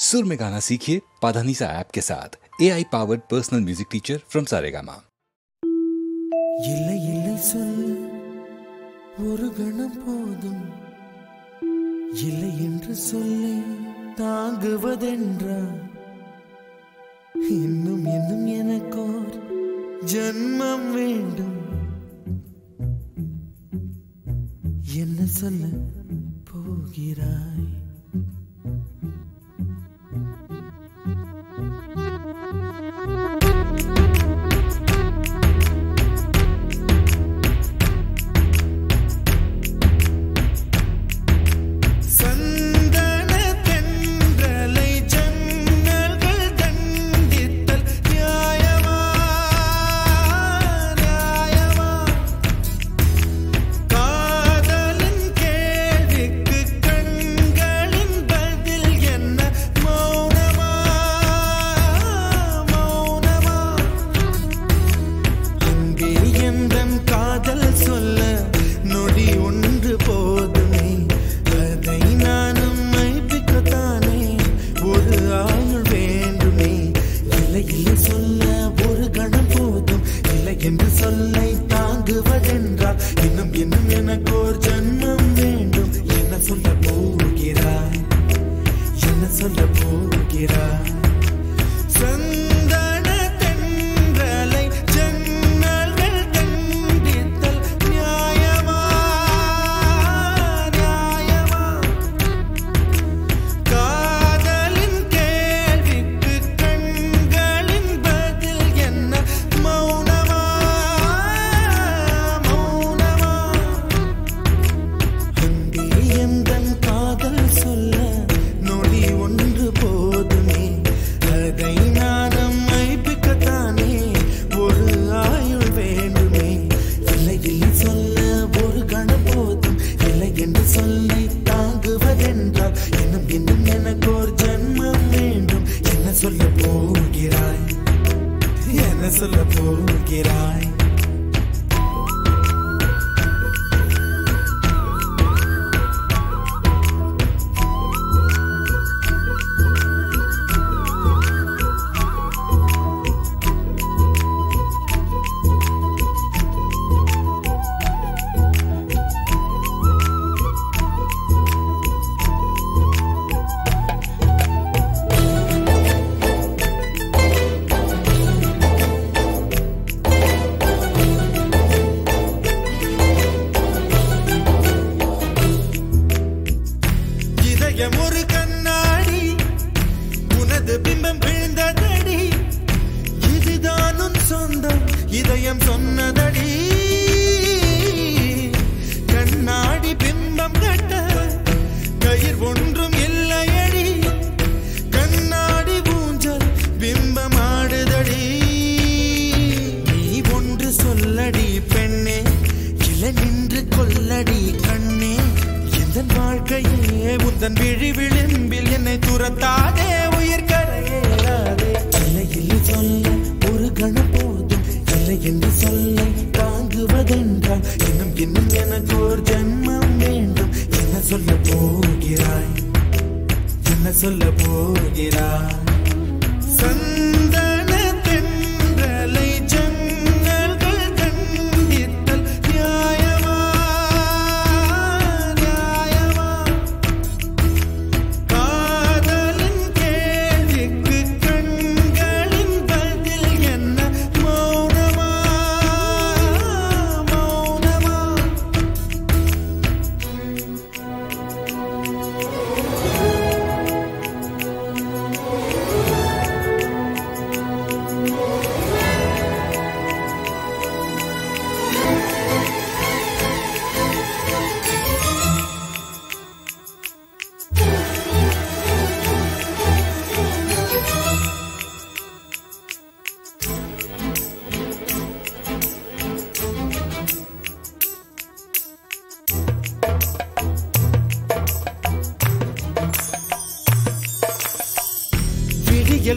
सुर में गाना सीखिए पाधानीसा ऐप के साथ AI powered personal music teacher from Saregama. இல்லை இல்லை சொல்ல ஒரு கணம் போதும் இல்லை என்று சொல்லை தாங்குவதென்றா இன்னும் இன்னும் எனக்கோர் ஜன்மம் வேண்டும் என்ன சொல்ல போகிறாய்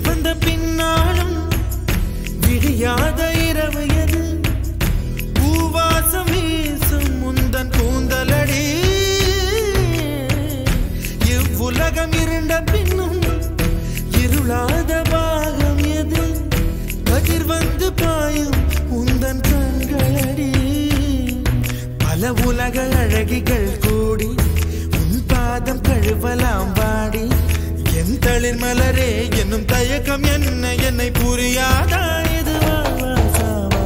வந்த பின்னாலும் விடியாத இரவு எது பூவாசம் வீசும் முந்தன் கூந்தலடி இவ்வுலகம் இருண்ட பின்னும் உலக அழகிகள் கூடி உன் பாதம் கழுவலாம் வாடி என் தளிர் மலரே என்னும் தயக்கம் என்ன என்னை புரியாதா இது வாசாவா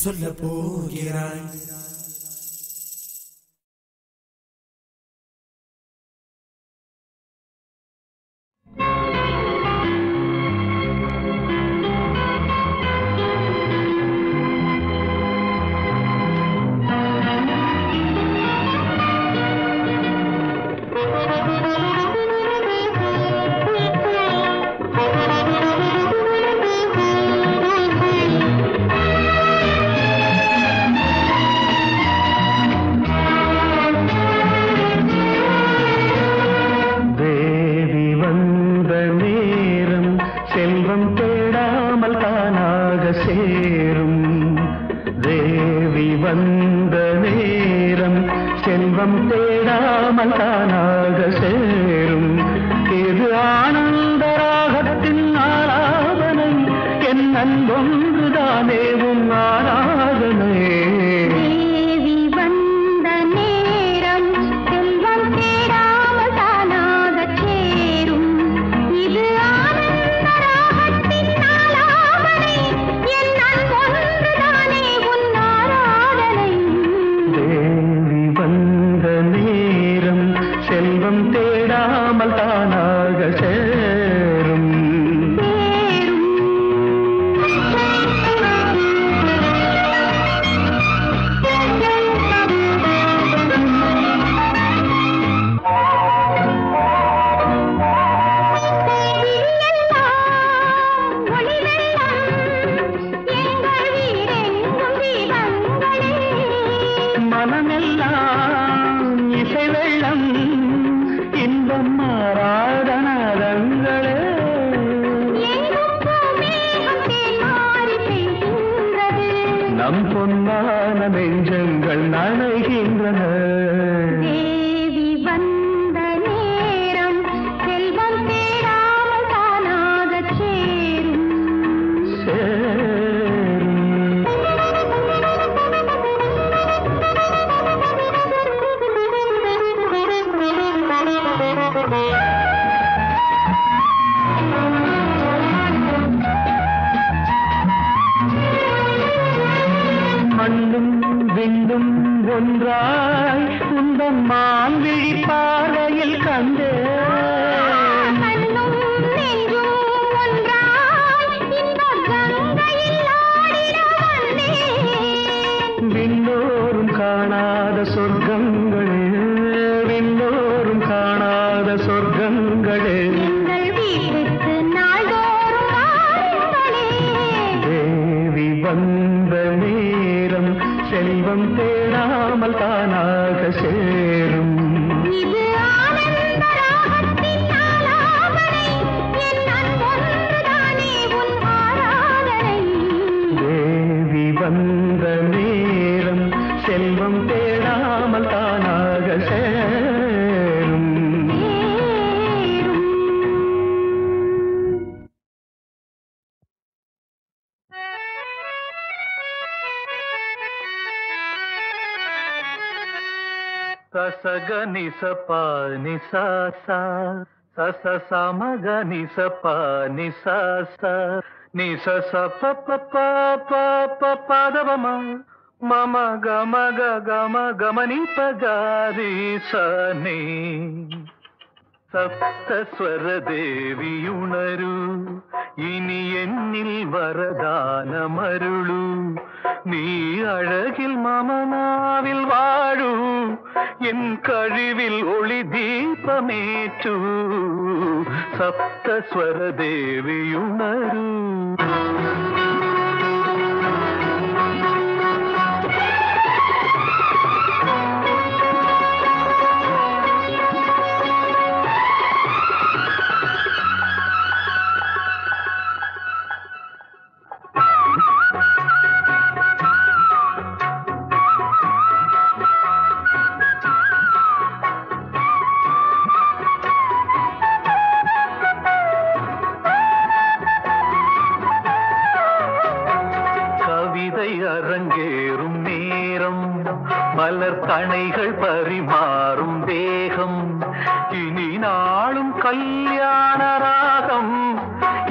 சொல்ல போகிறாய் Sasagani sapa ni sa sa sa sa sa magani sapa ni sa sa ni sa sa pa pa pa pa pa pa da ma mama ga ma ga ga ma ga ma ni pa ga ri sa ni സപ്തസ്വര ദേവിയുണരൂ ഇനി എന്നിൽ വരദാനമരുളൂ നീ അഴകിൽ മമനാവിൽ വാഴൂ N കഴിവിൽ ഒളി ദീപമേറ്റൂ സപ്തസ്വര ദേവിയുണരൂ அரங்கேறும் நேரம் மலர் கணைகள் பரிமாறும் தேகம் இனி நாளும் கல்யாண ராகம்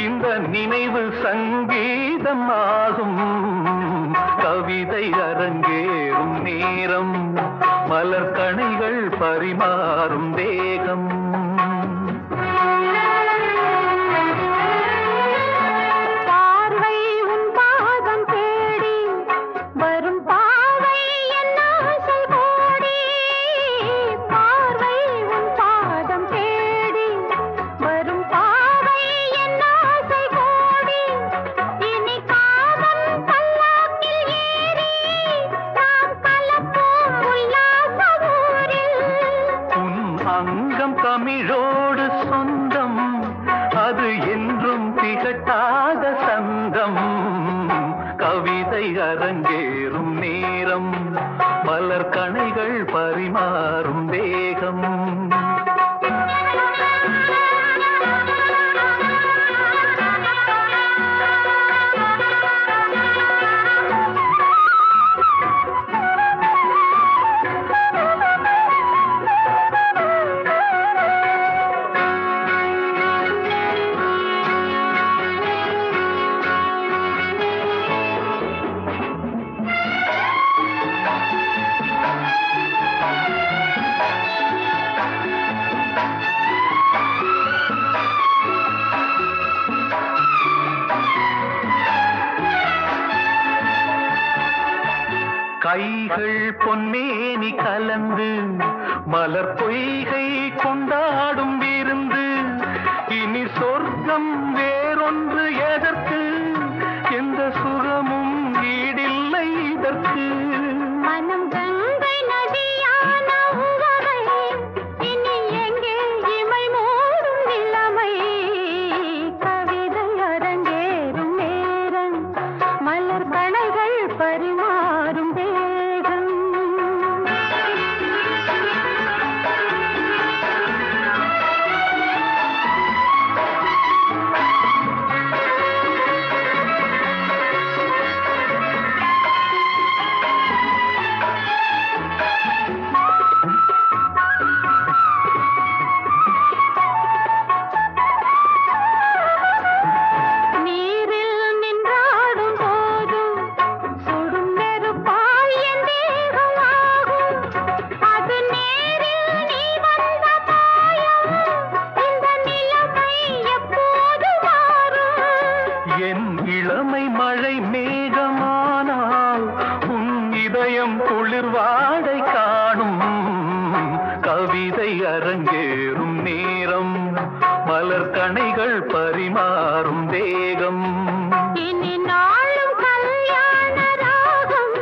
இந்த நினைவு சங்கீதம் ஆகும் கவிதை அரங்கேறும் நேரம் மலர் கணைகள் பரிமாறும் தேகம் தமிழோடு சொந்தம் அது என்றும் திகட்டாத சந்தம் கவிதை அரங்கேறும் நேரம் மலர் கணைகள் பரிமாறும் வேகம் கைகள் பொன்மேனி கலந்து மலர் பொய்கை கொண்டாடும் விருந்து இனி சொர்க்கம் வேறொன்று எதற்கு எந்த சுகமும் ஈடில்லை இதற்கு மனம் கங்கை நதியான உவரை இனி எங்கே இமை மூடும் நிலைமை கவிதை அரங்கேறும் நேரம் மலர் கணைகள் பரிமாறும் இளமை மழை மேகமானால் உன் இதயம் குளிர்வாடை காணும் கவிதை அரங்கேறும் நேரம் மலர் கணைகள் பரிமாறும் வேகம் இனி நாளும் கல்யாண ராகம்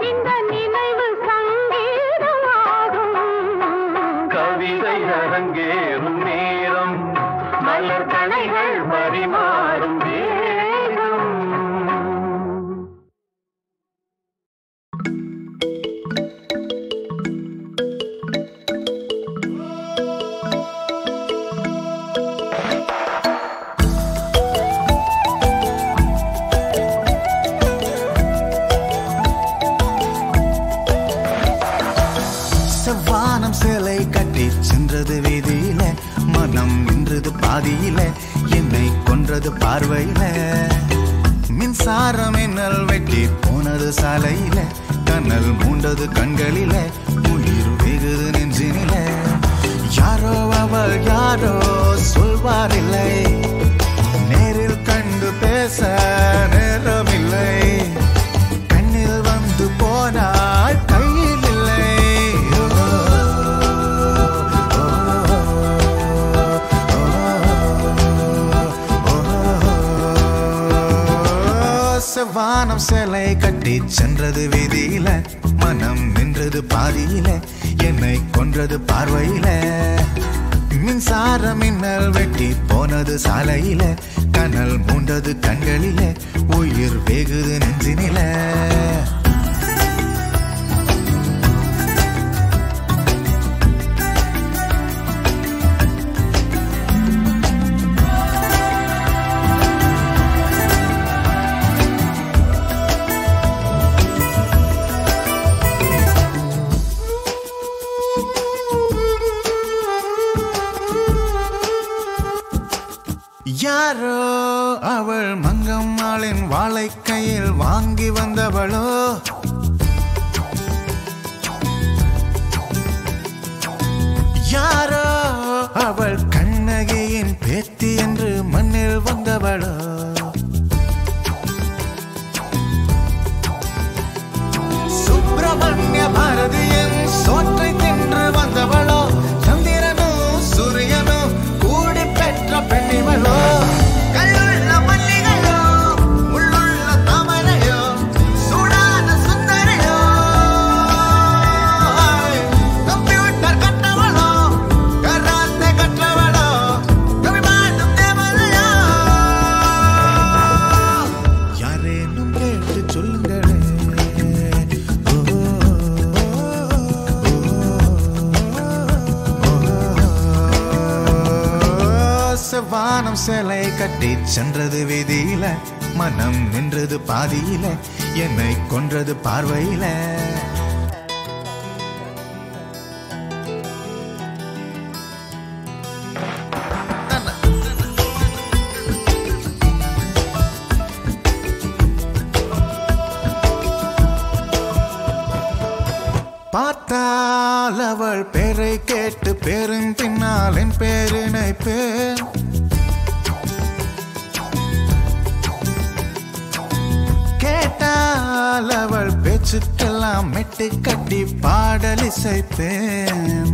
இந்த நினைவு சங்கீதமாகும் கவிதை அரங்கேறும் நேரம் மலர் கணைகள் பரிமாறும் வானம் சேலை கட்டி சென்றது வீதியில மனம் நின்றது பாதியில என்னை கொன்றது பார்வையில மின்சாரம் என்னல் வெட்டி போனது சாலையில கண்ணல் மூண்டது கண்களில உயிர் வெகுது நெஞ்சினில யாரோ அவள் யாரோ சொல்வாரில்லை, நேரில் கண்டு பேச நேரமில்லை, கண்ணில் வந்து போனாள் கையில் இல்லை. செவ்வானம் சேலை கட்டி சென்றது வீதியில, மனம் நின்றது பாதியில, என்னை கொன்றது பார்வையில, மின்சார மின்னல் வெட்டி போனது சாலையில, கனல் மூண்டது கண்களில, உயிர் வேகுது நெஞ்சினில. யாரோ அவள் மங்கம்மாளின் வாளை கையில் வாங்கி வந்தவளோ, யாரோ அவள் கண்ணகியின் பேத்தி என்று மண்ணில் வந்தவளோ, சுப்பிரமணிய பாரதியின் சோற்றை தின்று வந்தவளோ, சந்திரனும் சூரியனும் கூடி பெற்ற பெண்ணிவளோ, கல்லுள்ள மல்லிகையோ உள்ளுள்ள தாமரையோ சூடான சுந்தரையோ, கம்ப்யூட்டர் கற்றவளோ கராத்தே கற்றவளோ கவிமாடும் தேவதையோ, யாரேனும் கேட்டு சொல்லுங்களே. வானம் சேலை கட்டி சென்றது வீதியில, மனம் நின்றது பாதியில, என்னை கொன்றது பார்வையில. பார்த்தால் அவள் பேரை கேட்டு பேரும் பின்னால் என் பேரினை பேர், கேட்டால் அவள் பேச்சுக்கெல்லாம் மெட்டு கட்டி பாடல் இசைப்பேன்.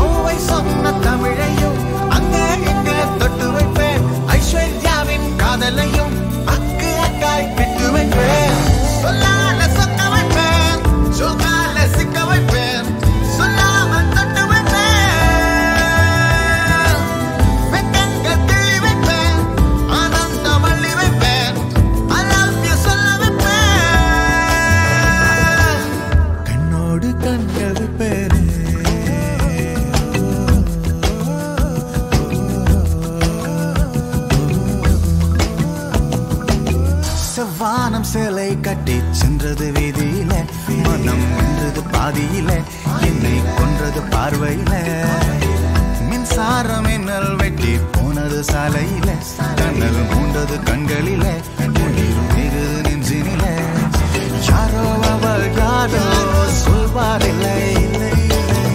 அவை சொன்ன தமிழையும் அங்கே இங்கே தொட்டு வைப்பேன், ஐஸ்வர்யாவின் காதலையும் அக்கு அக்காய் பிட்டு வைப்பேன், சொல்லால சொக்க வைப்பேன், சொல்லால சிக்க வைப்பேன், சொல்லாமல் தொட்டு வைப்பேன், வெக்கங்கள் கிள்ளி வைப்பேன், ஆனந்தம் அள்ளி வைப்பேன், I love you சொல்ல வைப்பேன், கண்ணோடு கண்கள் வைப்பேன். வானம் சேலை கட்டி சென்றது வீதியில, மனம் நின்றது பாதியில, என்னை கொன்றது பார்வையில, மின்சார மின்னல் வெட்டி போனது சாலையில, கண்ணல் மூண்டது கண்களில, உயிர் மிகுது நெஞ்சினில. யாரோ அவள் யாரோ சொல்வாரில்லை,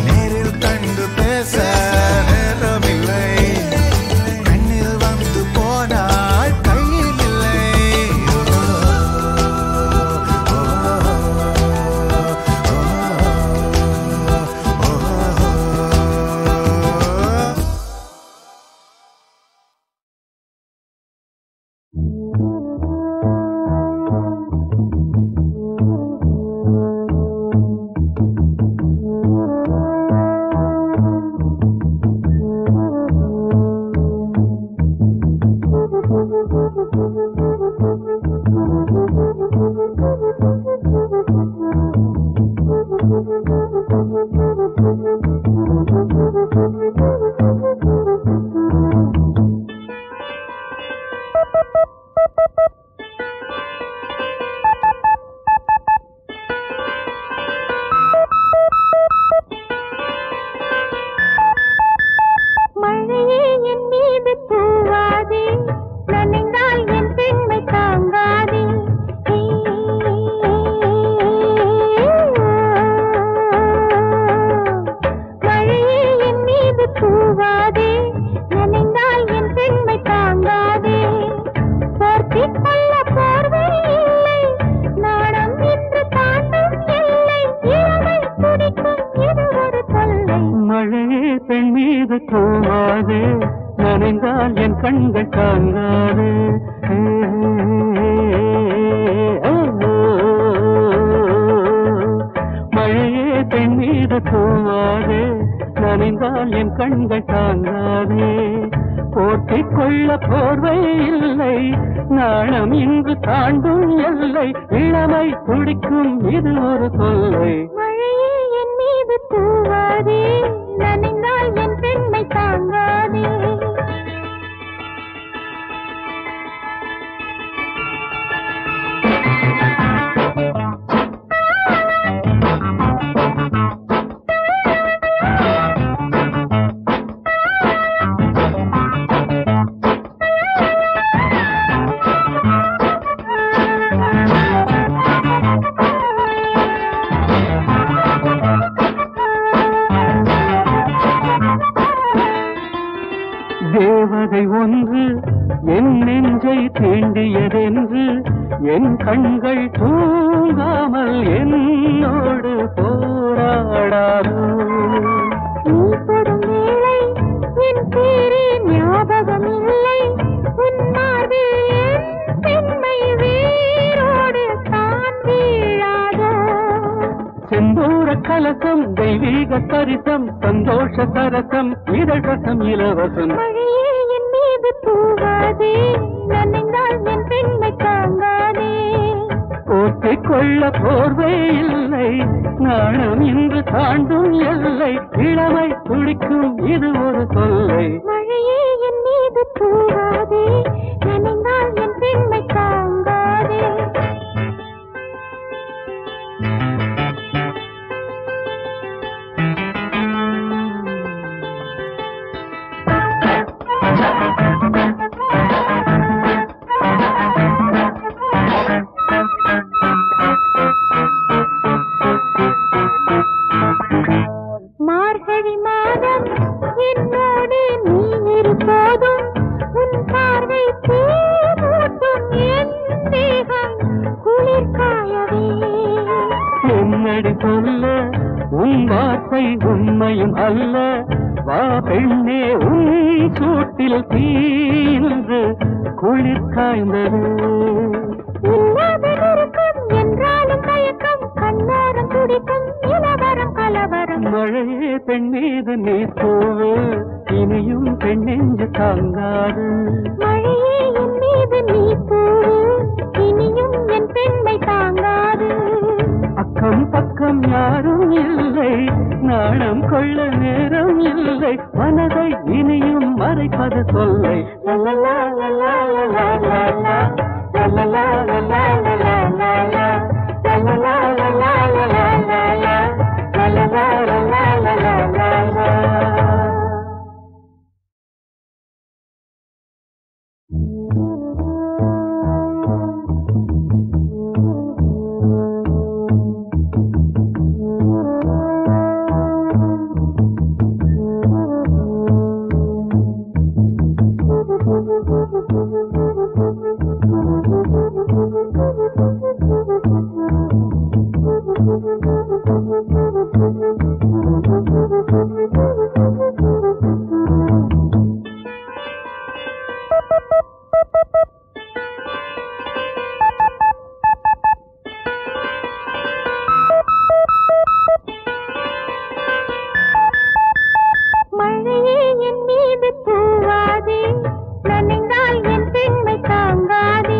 நேரில் கண்டு பேச நேரமில்லை, கண்ணில் வந்து போனாள் கையில் இல்லை. நனைந்தால் என் கண்கள் தாங்காது. மழையே பெண் மீது தூவாது, நனைந்தால் என் கண்கள் தாங்காது. போற்றிக் கொள்ள போர்வை இல்லை, நாணம் இன்று தாண்டும் எல்லை, இளமை துடிக்கும் இது ஒரு தொல்லை. மழையே என் மீது தூவாதே, நனைந்தால் என் பெண்மை தாங்காதே. தேவதை ஒன்று என் நெஞ்சை தீண்டியதென்று என் கண்கள் தூங்காமல் என்னோடு போராடாது. நீ தொடும் வேளை என் பேரே ஞாபகம் இல்லை, உன் மார்பில் என் பெண்மை வேரோடு தான் வீழாதோ. செந்தூர கலசம் தெய்வீக சரிசம், சந்தோஷ சரசம் இதழ் ரசம் இலவசம். மழையே என் மீது தூவாதே, நனைந்தால் என் பெண்மை தாங்காதே. போற்றிக் கொள்ள போர்வை இல்லை, நாணம் இன்று தாண்டும் எல்லை, இளமை துடிக்கும் இது ஒரு தொல்லை. மழையே என் மீது தூவாதே, நனைந்தால் என் பெண்மை தாங்காதே. மார்கழி மாதம் என்னோடு நீ இருப்போதும், உன் பார்வை தீமூட்டும் என் தேகம் குளிர் காயவே. என்னடி சொல்ல உன் வார்த்தை உண்மையும் அல்ல, வா பெண்ணே உன் சூட்டில் தீன்று குளிர் காய்ந்தது. இல்லாத நெருக்கம் என்றாலும் தயக்கம், கண்ணோரம் துடிக்கும் நிலவரம் கலவரம். மழையே பெண் மீது நீ தூவு, இனியும் பெண் நெஞ்சு தாங்காது. மழையே என் மீது நீ தூவு, இனியும் என் பெண்மை தாங்காது. அக்கம் பக்கம் யாரும் இல்லை, நாணம் கொள்ள நேரம் இல்லை, மனதை இனியும் மறைப்பது தொல்லை. லலலா லலா லலா லலா, லலலா லலா லலா லலா, லலலா லலா லலா லலா, லலலா லலா லலா லலா. மழையே என் மீது தூவாதே, நனைந்தால் என் பெண்மை தாங்காதே.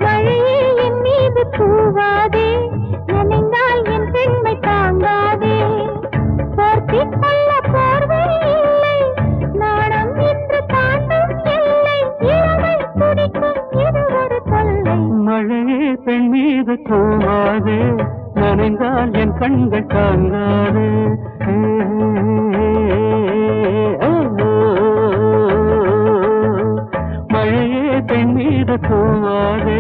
மழையே என் மீது தூவாதே, நனைந்தால் என் பெண்மை தாங்காதே. போர்த்திக் கொள்ள போர்வை இல்லை, நாணம் இன்று தாண்டும் எல்லை, இளமை துடிக்கும் இது ஒரு தொல்லை. மழையே பெண் மீது தூவாது, நனைந்தால் என் கண்கள் தாங்காது. மழையே பெண் மீது தூவாது,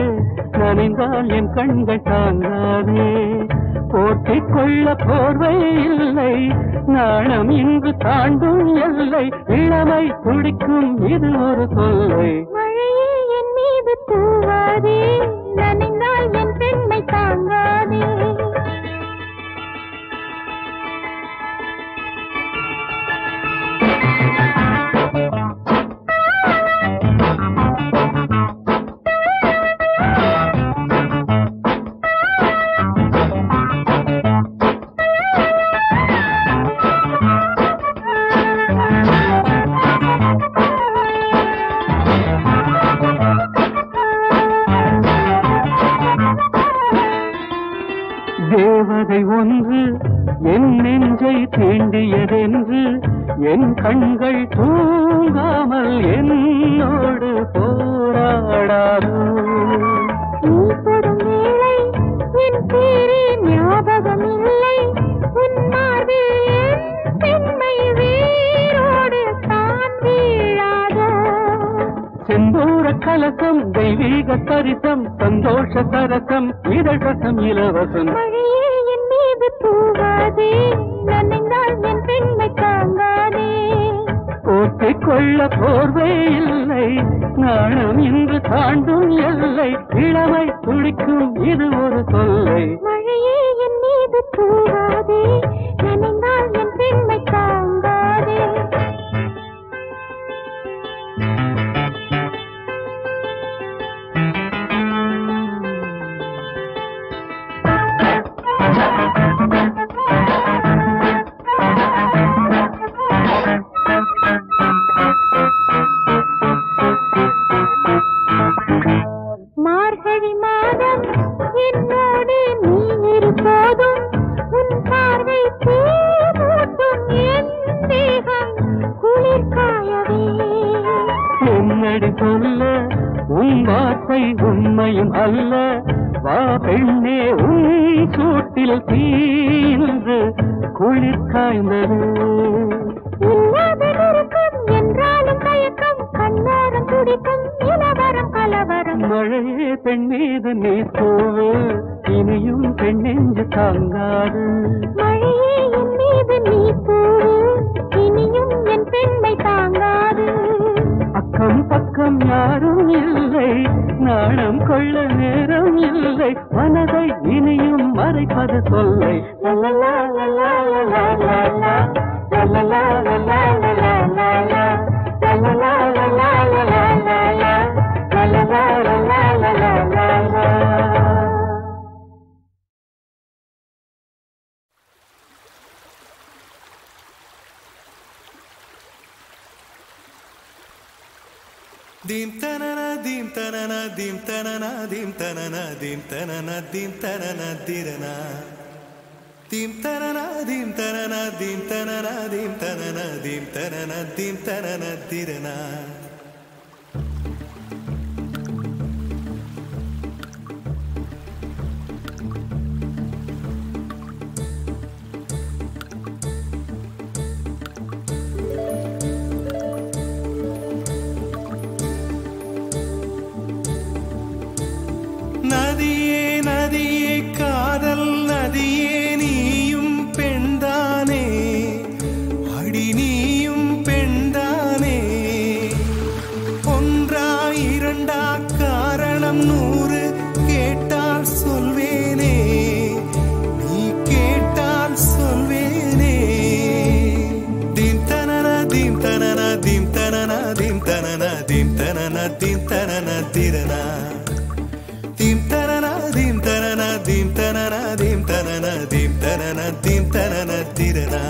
நனைந்தால் என் கண்கள் தாங்காது. போற்றிக் கொள்ள போர்வை இல்லை, நாணம் இன்று தாண்டும் எல்லை, இளமை துடிக்கும் இது ஒரு தொல்லை. மழையே என் மீது தூவாதே, நனைந்தால் என் பெண்மை தாங்காதே. ஒன்று என் நெஞ்சை தீண்டியதென்று என் கண்கள் தூங்காமல் என்னோடு போராடாதோ. நீ தொடும் வேளை என் பேரே ஞாபகம் இல்லை. உன் மார்பில் என் பெண்மை வேரோடு தான் வீழாதோ. செந்தூர கலசம் தெய்வீக சரிசம் சந்தோஷ சரசம் இதழசம் இலவசம். மழையே என் மீது தூவாதே, நனைந்தால் என் பெண்மை தாங்காதே. போர்த்தை கொள்ள போர்வை இல்லை, நாணம் இன்று தாண்டும் எல்லை. இளமை துடிக்கும் இது ஒரு தொல்லை. மழையே என் மீது தூவாதே, நனைந்தால் என் பெண்மை தாங்காதே. மார்கழி மாதம் என்னோடு நீ இருப்போதும் உன் பார்வை தீமூட்டும் என் தேகம் குளிர் காயவே. என்னடி சொல்ல உன் வார்த்தை உண்மையும் அல்ல. வா பெண்ணே உன் சூட்டில் தீன்று குளிர் காய்ந்தது. இல்லாத நெருக்கம் என்றாலும் தயக்கம், கண்ணோரம் துடிக்கும் இளவரம் கலவரம். மழையே பெண் மீது நீ தூவு, இனியும் பெண் நெஞ்சு தாங்காது. மழையே என் மீது நீ தூவு, இனியும் என் பெண்மை தாங்காது. அக்கம் பக்கம் யாரும் இல்லை, நாணம் கொள்ள நேரம் இல்லை. மனதை இனியும் மறைப்பது சொல்லை. லலலா லலா லலா லலா லலலா லலா லலா லலா லலலா லலா லலா லலா லலலா லலா லலா லலா. Dim tanana dim tanana dim tanana dim tanana dim tanana dim tanana dirana. Dim tanana dim tanana dim tanana dim tanana dim tanana dim tanana dirana. நதியே நதியே காதல் நதியே நீயும் பெண்தானே, அடி நீயும் பெண்தானே. ஒன்றா இரண்டா காரணம் 100 கேட்டால் சொல்வேனே, நீ கேட்டால் சொல்வேனே. தீம் தனன தீம் தனன தீம் தனன தீம் தனன தீம் தனன தீம் தனன திரனா. Dim tanana dim tanana dim tanana dim tanana dim tanana dim tanana dirana.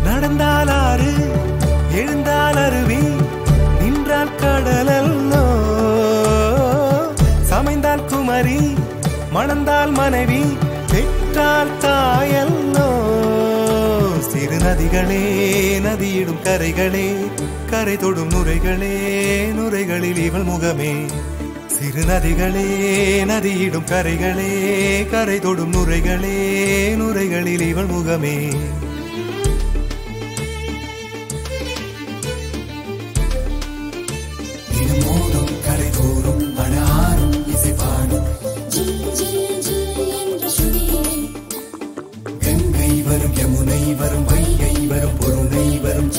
நடந்தால் ஆறு எழுந்தால் அருவி, நின்றால் கடலல்லோ. சமைந்தால் குமரி மணந்தால் மனைவி, பெற்றால் தாயல்லோ. சிறு நதிகளே நதியிடும் கரைகளே, கரை தொடும் நுரைகளே நுரைகளில் இவள் முகமே. சிறு நதிகளே நதியிடும் கரைகளே, கரை தொடும் நுரைகளே நுரைகளில் இவள் முகமே. தினமோதும் கரை தோறும் அடாரும் இசை பாடும் கங்கை வரும் யமுனை வரும் வைகை வரும் பொருணை வரும்.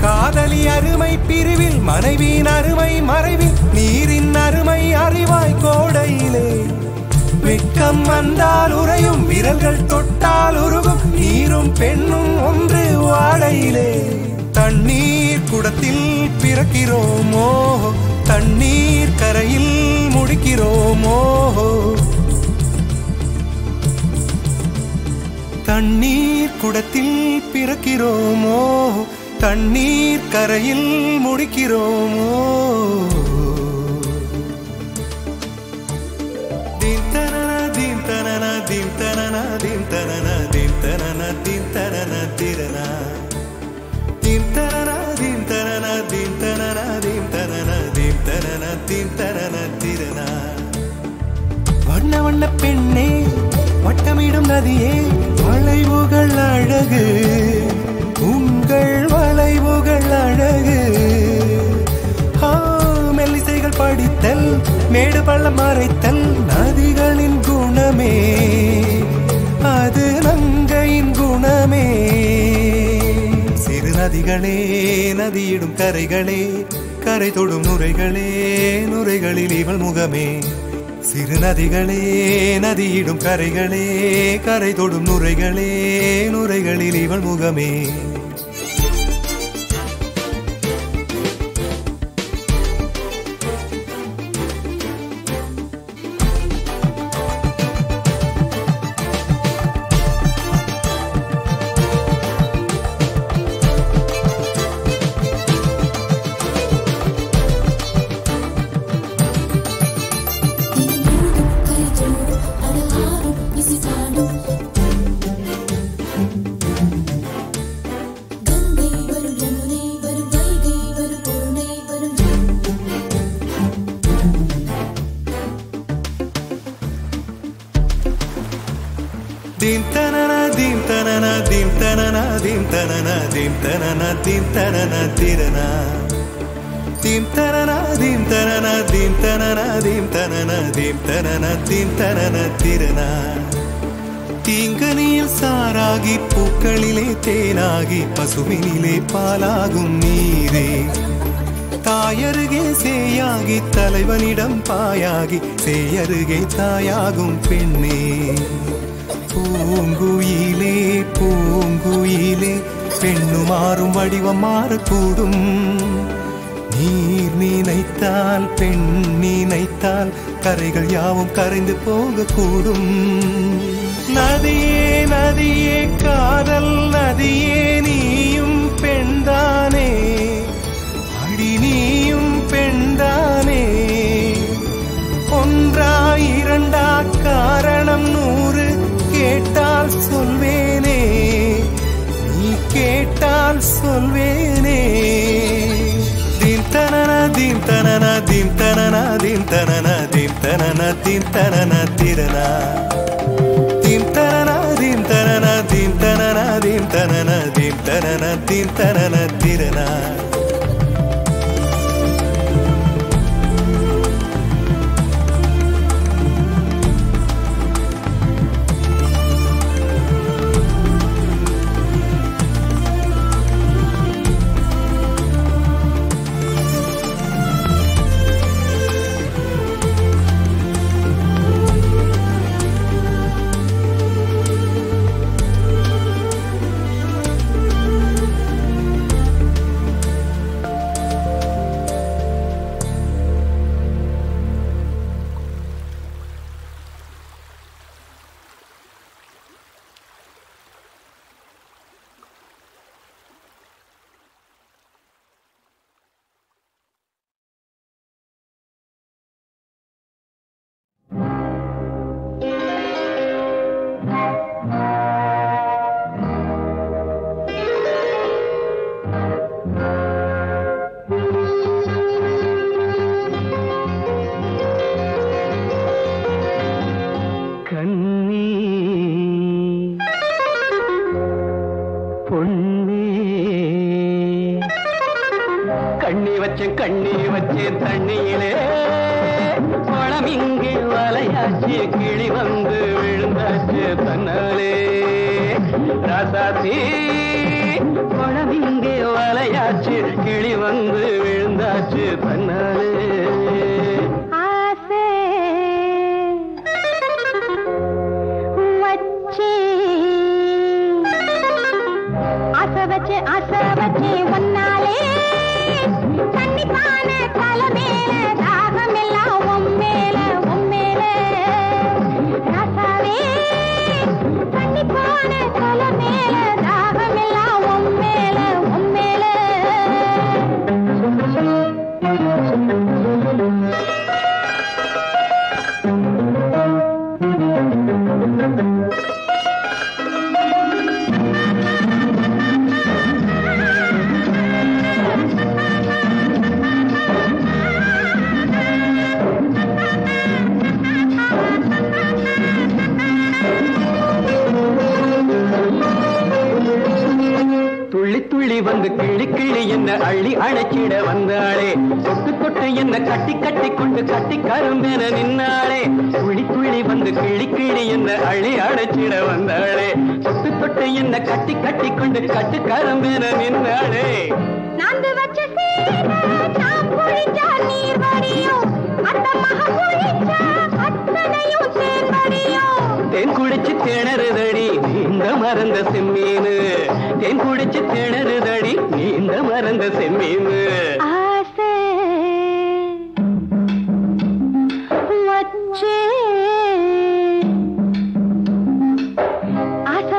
காதலி அருமை பிரிவில் மனைவியின் அருமை மறைவில் நீரின் அருமை அறிவாய் கோடையிலே. வெட்கம் வந்தால் உறையும் விரல்கள் தொட்டால் உருகும் நீரும் பெண்ணும் ஒன்று வாழையிலே தண்ணீர் குடத்தில் பிறக்கிறோமோ தண்ணீர் கரையில் முடிக்கிறோமோ தண்ணீர் குடத்தில் பிறக்கிறோமோ தண்ணீர் கரையில் முடிக்கிறோமோ தீம் தனன தீம் தனன தீம் தனன தீம் தனன தீம் தனன தீம் தனன திரனா தீம் தனன தீம் தனன தீம் தனன தீம் தனன தீம் தனன தீம் தனன திரனா வண்ண வண்ண பெண்ணே வட்டமிடும் நதியே வளைவுகள் அழகு உங்கள் வளைவுகள் அழகு மெல்லிசைகள் படித்தல் மேடு பள்ளம் மறைத்தல் நதிகளின் குணமே அது நங்கையின் குணமே சிறு நதிகளே நதியிடும் கரைகளே கரை தொடும் நுரைகளே நுரைகளில் இவள் முகமே சிறு நதிகளே நதியிடும் கரைகளே கரை தொடும் நுரைகளே நுரைகளில் இவள் முகமே Dim tanana dim tanana dim tanana dim tanana dim tanana dim tanana tirana dim tanana dim tanana dim tanana dim tanana dim tanana dim tanana tirana தீங்கனியில் சாராகி பூக்களிலே தேனாகி பசுவினிலே பாலாகும் நீரே தாயருகே சேயாகி தலைவனிடம் பாயாகி சேயருகே தாயாகும் பெண்ணே பூங்குயிலே பூங்குயிலே பெண்ணு மாறும் வடிவம் மாறக்கூடும் நீர் நினைத்தால் பெண் நினைத்தால் கரைகள் யாவும் கரைந்து போகக்கூடும் நதியே நதியே காதல் நதியே நீயும் பெண்தானே அடி நீயும் பெண்தானே ஒன்றா இரண்டா காரணம் 100 கேட்டால் சொல்வேனே நீ கேட்டால் சொல்வேனே தீம் தனன தீம் தனன தீம் தனன தீம் தனன தீம் தனன தீம் தனன திரனா தீம் தனன தீம் தனன தீம் தனன தீம் தனன தீம் தனன தீம் தனன திரனா கண்ணி வச்சு தண்ணியிலே பழம் இங்கு வலையாச்சு கிளி வந்து விழுந்தாச்சு தன்னாலே ராசாத்தி பழம் இங்கே வலையாச்சு கிளி வந்து விழுந்தாச்சு தன்னாலே வந்து கிளி கிளி என்ன அள்ளி அழைச்சிட வந்தாளே. தொட்டு தொட்டு என்ன கட்டி கட்டி கொண்டு கட்டி கரும்பென நின்னாளே. துளி துளி வந்து கிளி கிளி என்ன அள்ளி அழைச்சிட வந்தாளே. தொட்டு தொட்டு என்ன கட்டி கட்டி கொண்டு கட்டி கரும்பென நின்னாளே. நாந்து வச்ச சீர நான் புழிஞ்சா நீர் வடியும், அந்த மக புழிஞ்சா அத்தனையும் தேன் வடியும். தேன் குடிச்சு திணறுதடி நீந்த மறந்த செம்மீனு. தேன் குடிச்சு திணறுதடி நீந்த மறந்த செம்மீனு. ஆசை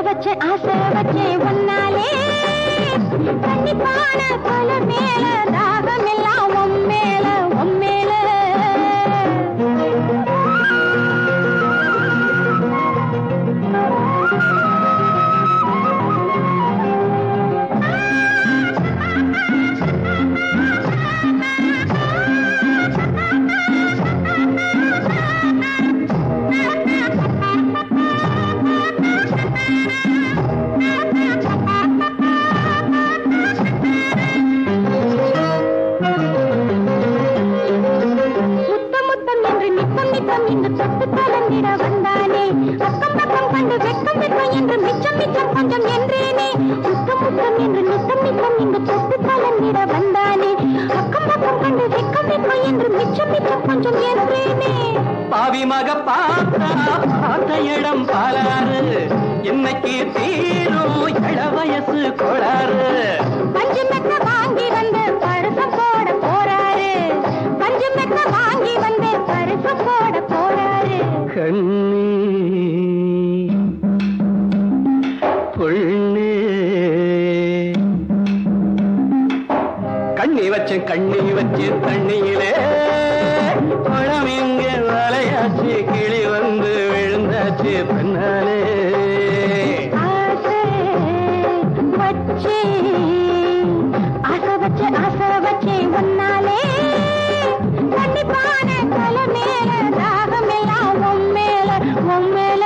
வச்சே ஆசை வச்சே ஒன்னாலே. கண்டிப்பான பல மேல தாகம் எல்லாம் உம்மேல உம்மேல. இங்கு தொட்டு கலந்திட வந்தானே. அக்கம் பக்கம் கண்டு வெக்கம் வெக்கம் என்று மிச்சம் மிச்சம் கொஞ்சம் என்றேனே. முத்தம் முத்தம் என்று நித்தம் நித்தம் இங்கு தொட்டு கலந்திட வந்தானே. அக்கம் பக்கம் கண்டு வெக்கம் வெக்கம் என்று மிச்சம் மிச்சம் கொஞ்சம் என்றேனே. பாவி மக பார்த்தா பார்த்த இடம் பாலாறு. என்னைக்கு தீரும் இள வயசு கோளாறு. பஞ்சு மெத்த வாங்கி வந்து பரிசம் போட போறாரு. பஞ்சு மெத்த வாங்கி வந்து பரிசம் போட போறாரு. கண்ணி பொண்ணு கண்ணி வச்சு தண்ணியிலே பழம் இங்க வலையாச்சு. கிளி வந்து விழுந்தாச்சு பின்னாலே. ஆசை வச்சே ஒன்னாலே. கண்டிப்பான தலை மேல தாகம் எல்லாம் உம்மேல உம்மேல.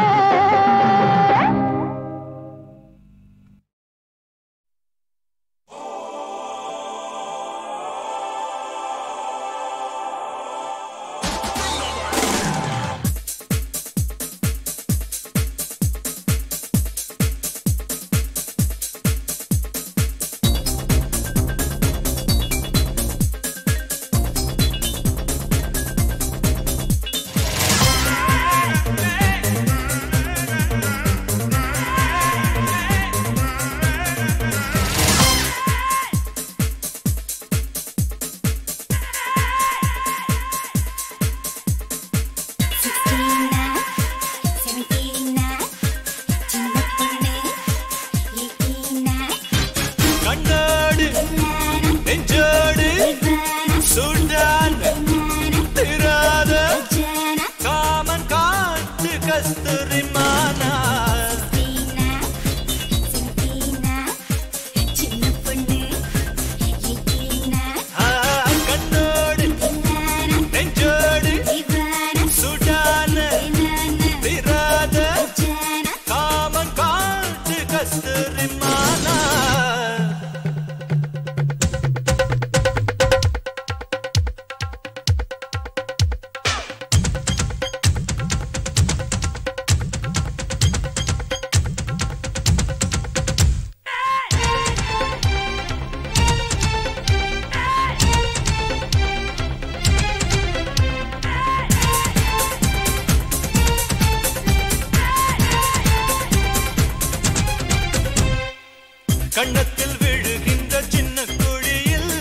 கண்ணத்தில் விழுகின்ற சின்ன குழியில்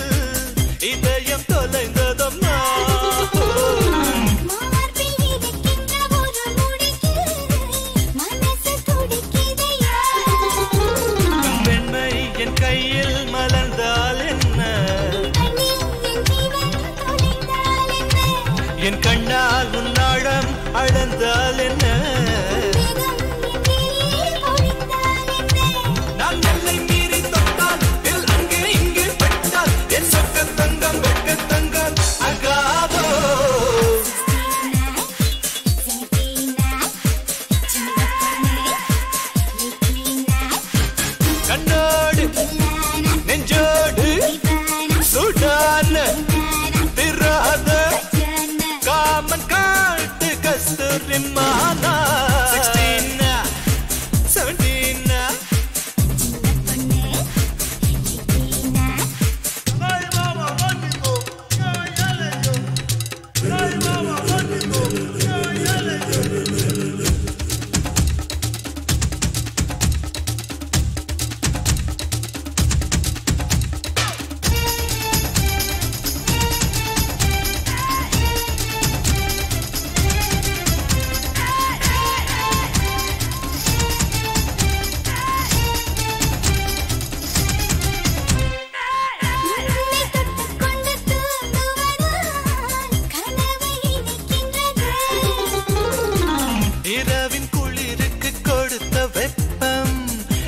இதயம் தொலைந்ததம்மா. பெண்மை என் கையில் மலர்ந்தால் என்ன, என் கண்ணால் உன்னாழம் அளந்தால் என்ன. கண்ணோடு நெஞ்சோ காமன் காட்டு கஸ்தூரி மானா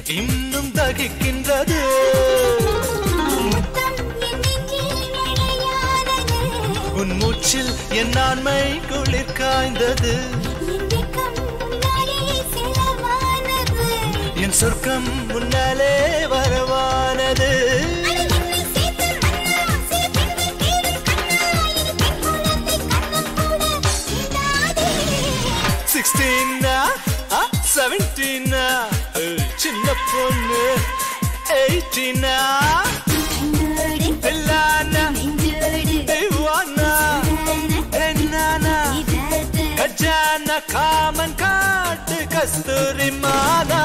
16 17 உன் மூச்சில் என் ஆண்மை குளிர் காய்ந்தது என் சொர்க்கம் முன்னாலே வரவானது 16 17 சின்ன பொண்ணு 18 எல்லானா இவானா என்னானா கஜானா காமன் காட்டு கஸ்தூரி மானா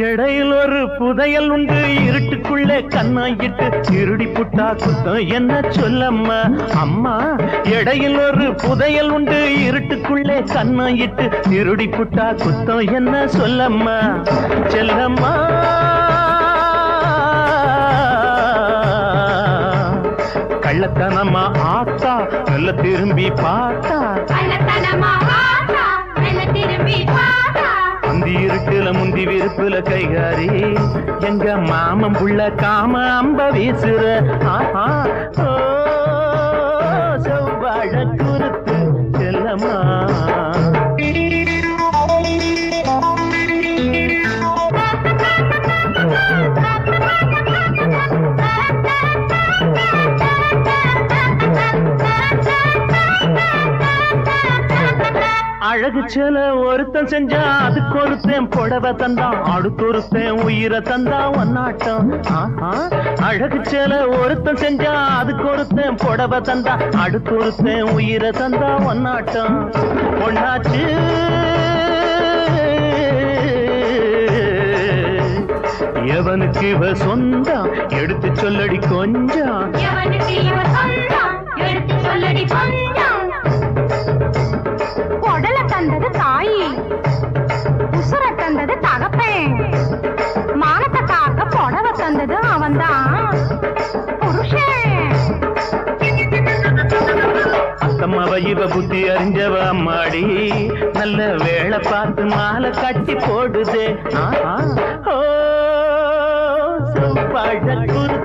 எடையில் ஒரு புதையல் உண்டு இருட்டுக்குள்ளே கண்ணாயிட்டு திருடி புட்டா குத்தம் என்ன சொல்லம்மா அம்மா எடையில் ஒரு புதையல் உண்டு இருட்டுக்குள்ளே கண்ணாயிட்டு திருடி புட்டா குத்தம் என்ன சொல்லம்மா செல்லம்மா கள்ளத்தனமா ஆத்தா நல்ல திரும்பி பார்த்தா முந்தி இருக்குல முந்தி விருப்புல கைகாரி எங்க மாமன் புள்ள காம அம்ப வீசுற செவ்வாழ குறுத்து செல்லம்மா அழகு செல ஒருத்தன் செஞ்சா அதுக்கு ஒருத்தன் புடவை தந்தான் அடுத்தொருத்தன் உயிரை தந்தா ஒன்னாட்டம் அழகு செல ஒருத்தன் செஞ்சா அதுக்கு ஒருத்தன் புடவை தந்தா அடுத்தொருத்தன் உயிரை தந்தா ஒன்னாட்டம் ஒன்னாச்சு எவனுக்கு இவ சொந்தம் எடுத்து சொல்லடி கொஞ்சம் உடல தந்தது தாயி உசுர தந்தது தகப்பேன் மானத்தை காக்க புடவை தந்தது அவன்தான் புருஷன் அத்தம்மாவ இவ புத்தி அறிஞ்சவ அம்மாடி நல்ல வேளை பார்த்து மாலை கட்டி போடுதே பழ குரு